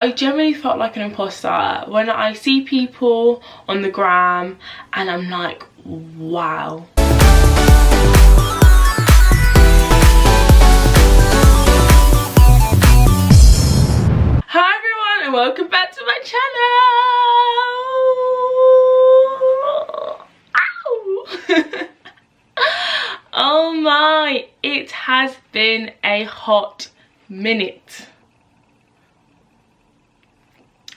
I generally felt like an imposter when I see people on the gram and I'm like, wow. Hi everyone and welcome back to my channel. Ow! Oh my, it has been a hot minute.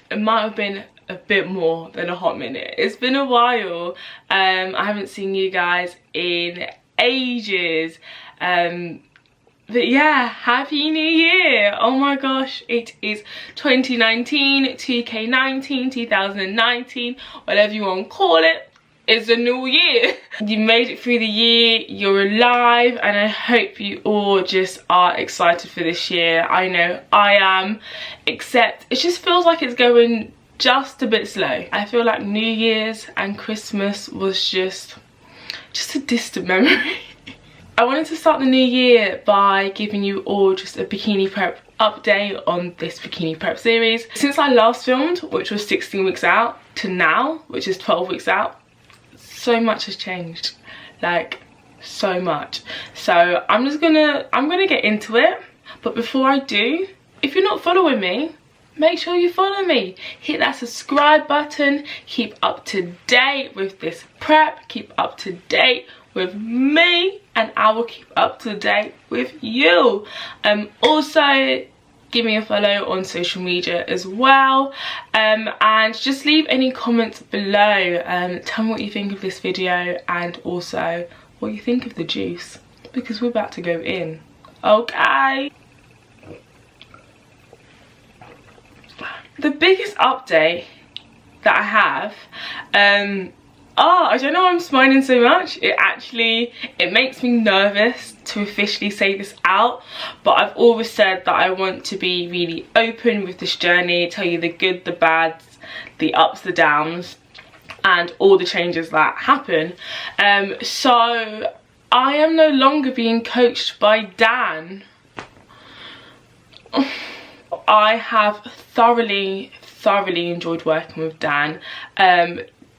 It might have been a bit more than a hot minute. It's been a while. I haven't seen you guys in ages. But yeah, happy new year. Oh my gosh, it is 2019, 2K19, 2019, whatever you want to call it. It's a new year. You made it through the year, you're alive, and I hope you all just are excited for this year. I know I am, except it just feels like it's going just a bit slow. I feel like New Year's and Christmas was just a distant memory. I wanted to start the new year by giving you all just a bikini prep update on this bikini prep series. Since I last filmed, which was 16 weeks out, to now, which is 12 weeks out, so much has changed, like so much. So I'm gonna get into it, but before I do, if you're not following me, make sure you follow me. Hit that subscribe button, keep up to date with this prep, keep up to date with me, and I will keep up to date with you. Also give me a follow on social media as well, and just leave any comments below. Tell me what you think of this video and also what you think of the juice, because we're about to go in. Okay, the biggest update that I have, I don't know why I'm smiling so much. It makes me nervous to officially say this out, but I've always said that I want to be really open with this journey, tell you the good, the bad, the ups, the downs, and all the changes that happen. So I am no longer being coached by Dan. I have thoroughly enjoyed working with Dan.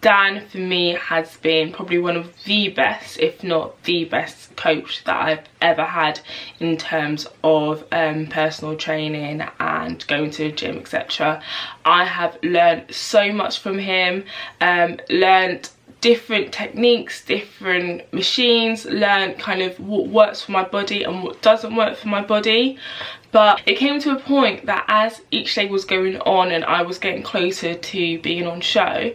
Dan for me has been probably one of the best, if not the best coach that I've ever had in terms of personal training and going to the gym, etc. I have learned so much from him, learned different techniques, different machines, learned kind of what works for my body and what doesn't work for my body. But it came to a point that as each day was going on and I was getting closer to being on show,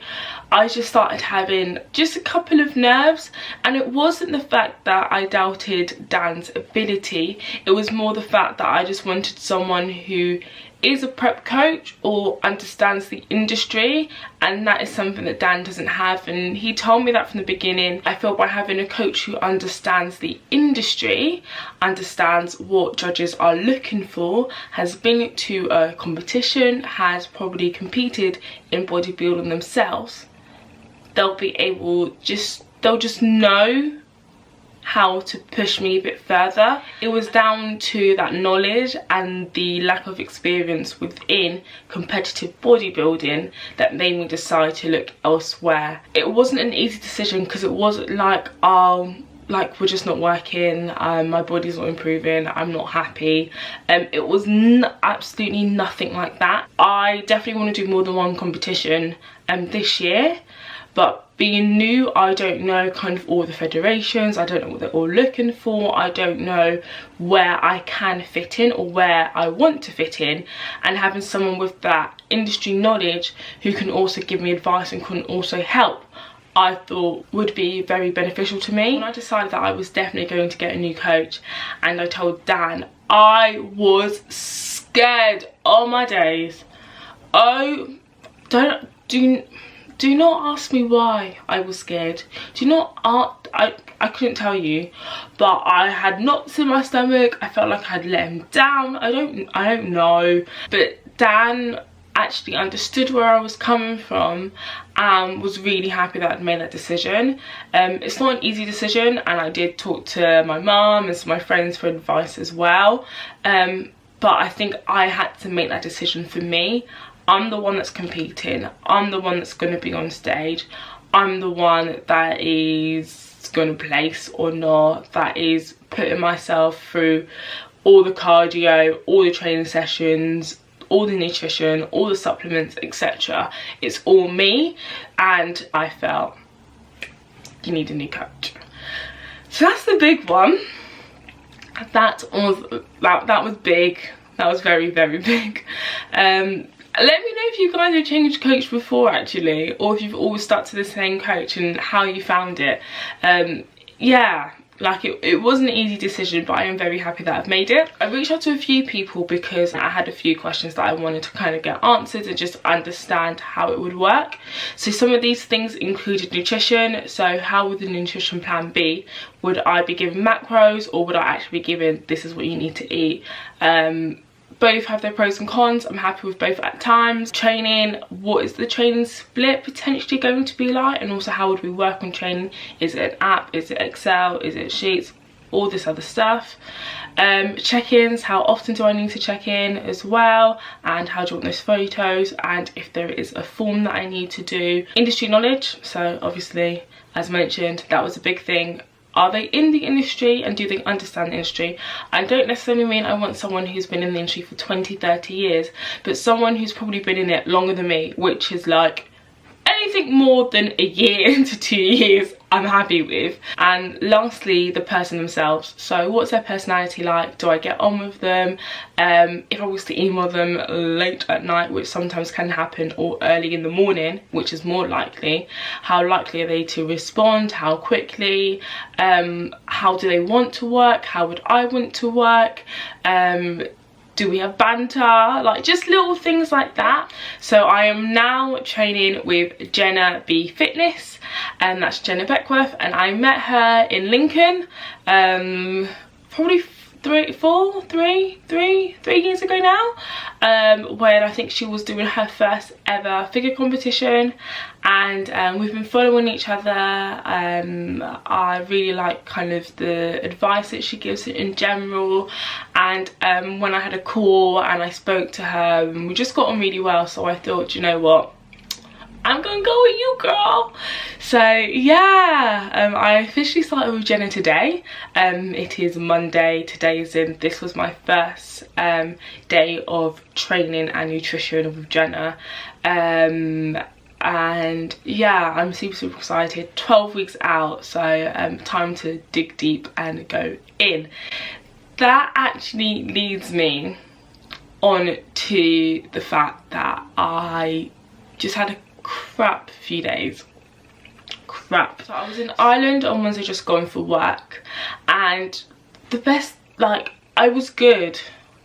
I just started having just a couple of nerves. And it wasn't the fact that I doubted Dan's ability, it was more the fact that I just wanted someone who is a prep coach or understands the industry, and that is something that Dan doesn't have. And he told me that from the beginning. I felt by having a coach who understands the industry, understands what judges are looking for, has been to a competition, has probably competed in bodybuilding themselves, they'll just know how to push me a bit further. It was down to that knowledge and the lack of experience within competitive bodybuilding that made me decide to look elsewhere. It wasn't an easy decision, because it wasn't like, oh, like we're just not working, my body's not improving, I'm not happy. It was absolutely nothing like that. I definitely want to do more than one competition this year, but being new, I don't know kind of all the federations, I don't know what they're all looking for, I don't know where I can fit in or where I want to fit in, and having someone with that industry knowledge who can also give me advice and can also help, I thought would be very beneficial to me. When I decided that I was definitely going to get a new coach, and I told Dan, I was scared. Oh my days. Oh, do not ask me why I was scared. Do not I couldn't tell you, but I had knots in my stomach. I felt like I had let him down. I don't know, but Dan actually understood where I was coming from and was really happy that I'd made that decision. It's not an easy decision, and I did talk to my mum and some of my friends for advice as well, but I think I had to make that decision for me. I'm the one that's competing, I'm the one that's going to be on stage, I'm the one that is going to place or not, that is putting myself through all the cardio, all the training sessions, all the nutrition, all the supplements, etc. It's all me, and I felt you need a new coach. So that's the big one. That was big. That was very, very big. Let me know if you guys have changed coach before actually, or if you've always stuck to the same coach and how you found it. Yeah, like it wasn't an easy decision, but I am very happy that I've made it. I reached out to a few people because I had a few questions that I wanted to kind of get answered and just understand how it would work. So some of these things included nutrition. So how would the nutrition plan be? Would I be given macros, or would I actually be given this is what you need to eat? Both have their pros and cons. I'm happy with both at times. Training, what is the training split potentially going to be like, and also how would we work on training? Is it an app, is it Excel, is it sheets, all this other stuff. Check-ins, how often do I need to check in as well, and how do you want those photos, and if there is a form that I need to do. Industry knowledge, so obviously as mentioned that was a big thing. Are they in the industry and do they understand the industry? I don't necessarily mean I want someone who's been in the industry for 20-30 years, but someone who's probably been in it longer than me, which is like anything more than a year to 2 years I'm happy with. And lastly, the person themselves. So what's their personality like? Do I get on with them? If I was to email them late at night, which sometimes can happen, or early in the morning, which is more likely, how likely are they to respond? How quickly? How do they want to work? How would I want to work? Do we have banter? Like just little things like that. So I am now training with Jenna B Fitness, and that's Jenna Beckworth, and I met her in Lincoln probably 3 years ago now, when I think she was doing her first ever figure competition, and we've been following each other. I really like kind of the advice that she gives in general, and when I had a call and I spoke to her, and we just got on really well, so I thought, you know what, I'm gonna go with you, girl. So yeah, I officially started with Jenna today. It is Monday. This was my first day of training and nutrition with Jenna, and yeah, I'm super excited. 12 weeks out, so time to dig deep and go in. That actually leads me on to the fact that I just had a crap few days. So I was in Ireland on Wednesday just going for work, and the best, like, I was good.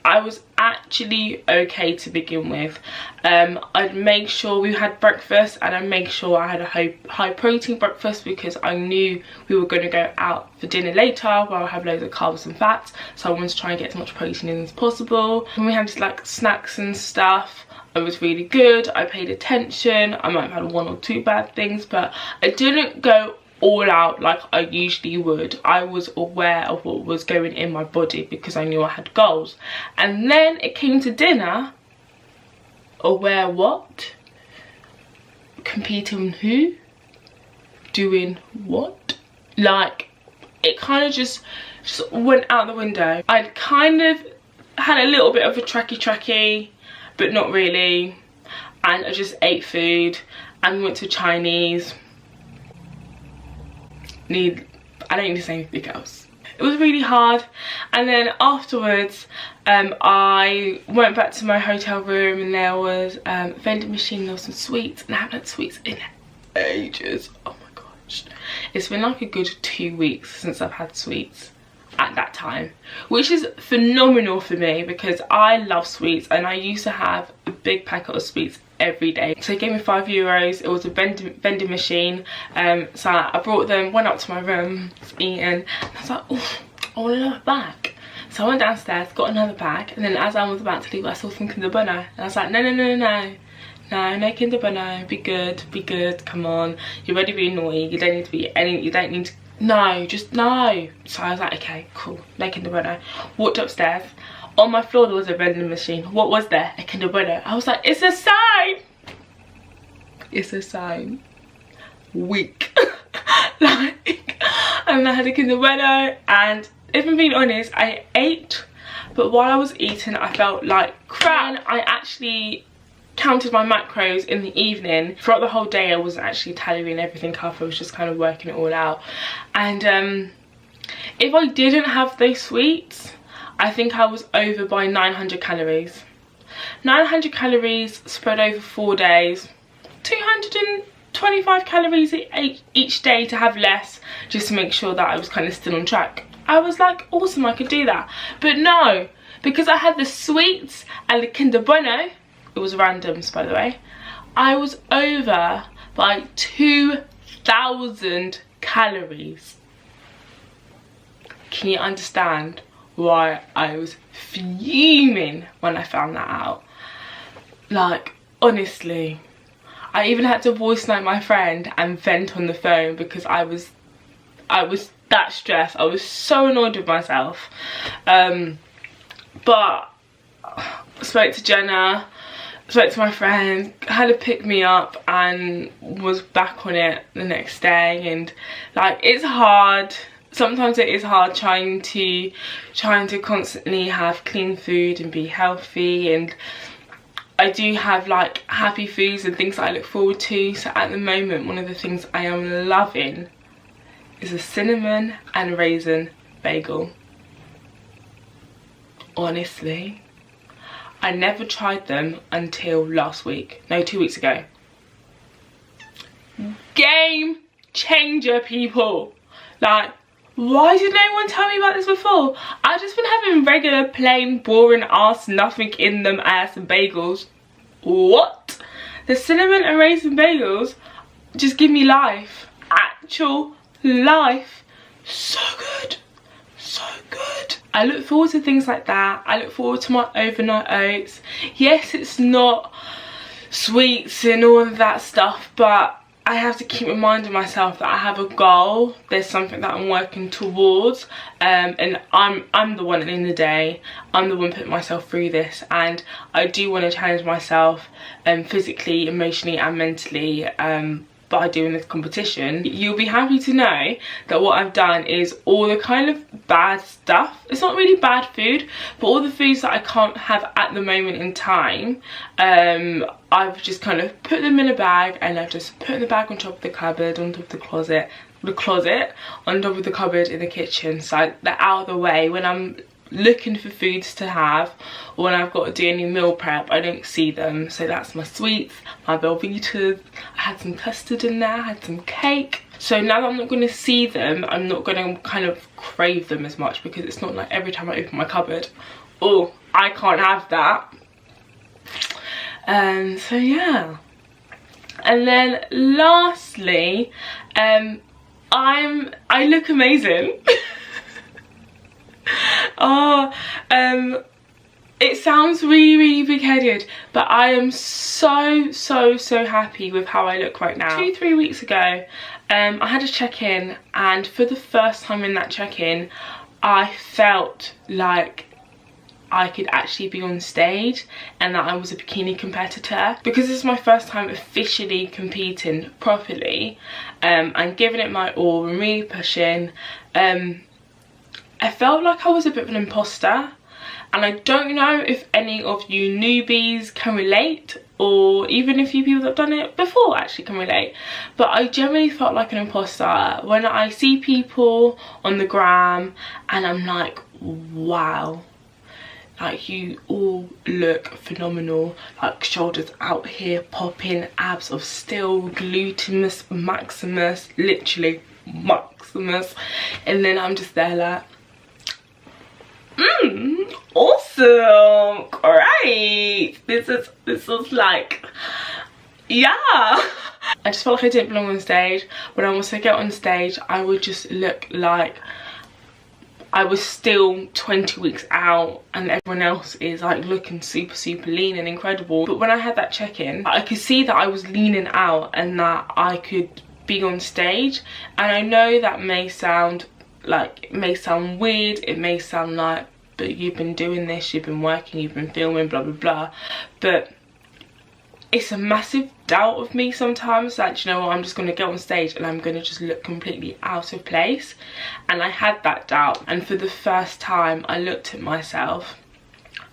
I was actually okay to begin with. I'd make sure we had breakfast, and I'd make sure I had a high protein breakfast, because I knew we were going to go out for dinner later where I'll have loads of carbs and fats, so I wanted to try and get as much protein in as possible. And we had just like snacks and stuff. I was really good. I paid attention. I might have had 1 or 2 bad things, but I didn't go all out like I usually would. I was aware of what was going in my body because I knew I had goals. And then it came to dinner. Aware what? Competing who? Doing what? Like, it kind of just went out the window. I'd kind of had a little bit of a tracky, but not really, and I just ate food and went to Chinese. I don't need to say anything else. It was really hard, and then afterwards I went back to my hotel room, and there was a vending machine, there was some sweets, and I haven't had sweets in ages. Oh my gosh, it's been like a good 2 weeks since I've had sweets at that time, which is phenomenal for me because I love sweets, and I used to have a big packet of sweets every day. So he gave me €5. It was a vending machine, so I brought them, went up to my room, was eating, and I was like, oh, I want another bag. So I went downstairs, got another bag, and then as I was about to leave, I saw some Kinder Bueno, and I was like, no Kinder Bueno, be good, come on, you're already being naughty, you don't need to be any, you don't need to, no, just no. So I was like, okay, cool, no Kinder Bueno. Walked upstairs, On my floor there was a vending machine. What was there? A Kinder Bueno. I was like, it's a sign. It's a sign. Weak. Like, and I had a Kinder Bueno, and if I'm being honest, I ate, but while I was eating I felt like crap. And I actually counted my macros in the evening. Throughout the whole day I wasn't actually tallying everything up, I was just kind of working it all out. And if I didn't have those sweets, I think I was over by 900 calories. 900 calories spread over 4 days, 225 calories each day to have less, just to make sure that I was kind of still on track. I was like, awesome, I could do that. But no, because I had the sweets and the Kinder Bueno, it was randoms by the way, I was over by 2,000 calories. Can you understand why I was fuming when I found that out? Like, honestly, I even had to voice note my friend and vent on the phone because I was that stressed. I was so annoyed with myself. But I spoke to Jenna, spoke to my friend, had to pick me up, and was back on it the next day. And like, it's hard. Sometimes it is hard trying to constantly have clean food and be healthy, and I do have like happy foods and things that I look forward to. So at the moment, one of the things I am loving is a cinnamon and raisin bagel. Honestly, I never tried them until last week. No, 2 weeks ago. Game changer, people. Like, why did no one tell me about this before? I've just been having regular, plain, boring ass, nothing in them ass and bagels. What? The cinnamon and raisin bagels just give me life. Actual life. So good. So good. I look forward to things like that. I look forward to my overnight oats. Yes, it's not sweets and all of that stuff, but I have to keep reminding myself that I have a goal. There's something that I'm working towards, and I'm the one at the end of the day. I'm the one putting myself through this, and I do want to challenge myself physically, emotionally and mentally by doing this competition. You'll be happy to know that what I've done is all the kind of bad stuff. It's not really bad food, but all the foods that I can't have at the moment in time, I've just kind of put them in a bag, and I've just put the bag on top of the cupboard, on top of the closet, on top of the cupboard in the kitchen, so they're out of the way. When I'm looking for foods to have, or when I've got to do any meal prep, I don't see them. So that's my sweets, my Belvitas. I had some custard in there, I had some cake. So now that I'm not going to see them, I'm not going to kind of crave them as much, because it's not like every time I open my cupboard, oh, I can't have that. So yeah. And then lastly, I look amazing. It sounds really big-headed, but I am so happy with how I look right now. 2-3 weeks ago, I had a check-in, and for the first time in that check-in, I felt like I could actually be on stage and that I was a bikini competitor, because this is my first time officially competing properly and giving it my all and really pushing. I felt like I was a bit of an imposter, and I don't know if any of you newbies can relate, or even if you people that have done it before actually can relate, but I generally felt like an imposter when I see people on the gram and I'm like, wow, like you all look phenomenal, like shoulders out here popping, abs of steel, gluteus maximus, literally maximus, and then I'm just there like, awesome, great, this is like, yeah. I just felt like I didn't belong on stage. When I was to get on stage, I would just look like I was still 20 weeks out and everyone else is like looking super lean and incredible. But when I had that check-in, I could see that I was leaning out and that I could be on stage. And I know that may sound like, it may sound weird, it may sound like but you've been doing this, you've been working, you've been filming, blah blah blah. But it's a massive doubt of me sometimes that, you know what, I'm just going to get on stage and I'm going to just look completely out of place. And I had that doubt, and for the first time I looked at myself,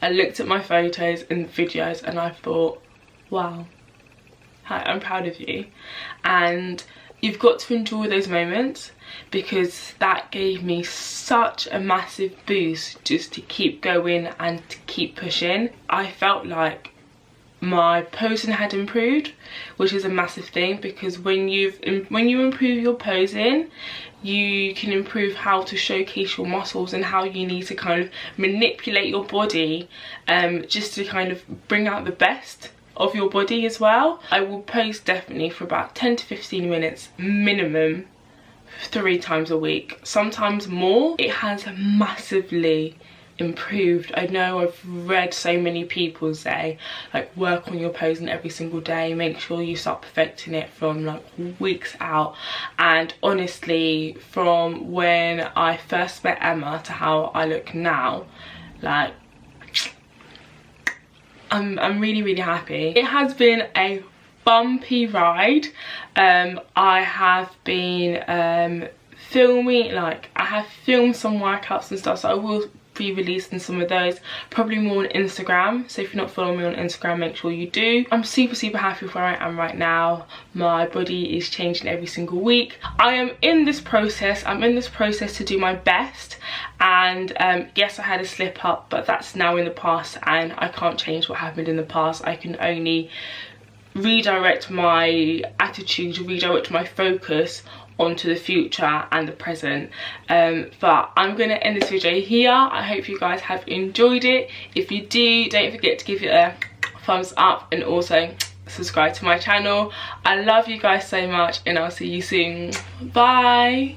I looked at my photos and videos, and I thought, wow, I'm proud of you. And you've got to enjoy those moments, because that gave me such a massive boost just to keep going and to keep pushing. I felt like my posing had improved, which is a massive thing, because when you improve your posing, you can improve how to showcase your muscles and how you need to kind of manipulate your body, just to kind of bring out the best of your body as well. I will pose definitely for about 10 to 15 minutes minimum, 3 times a week, sometimes more. It has massively improved. I know I've read so many people say, like, work on your posing every single day, make sure you start perfecting it from like weeks out. And honestly, from when I first met Emma to how I look now, like, I'm really happy. It has been a bumpy ride. I have been filming, like, I have filmed some workouts and stuff, so I will be releasing some of those, probably more on Instagram. So if you're not following me on Instagram, make sure you do. I'm super happy with where I am right now. My body is changing every single week. I am in this process. I'm in this process to do my best, and yes, I had a slip up, but that's now in the past, and I can't change what happened in the past. I can only redirect my attitude, redirect my focus onto the future and the present. But I'm gonna end this video here. I hope you guys have enjoyed it. If you do, don't forget to give it a thumbs up and also subscribe to my channel. I love you guys so much, and I'll see you soon. Bye.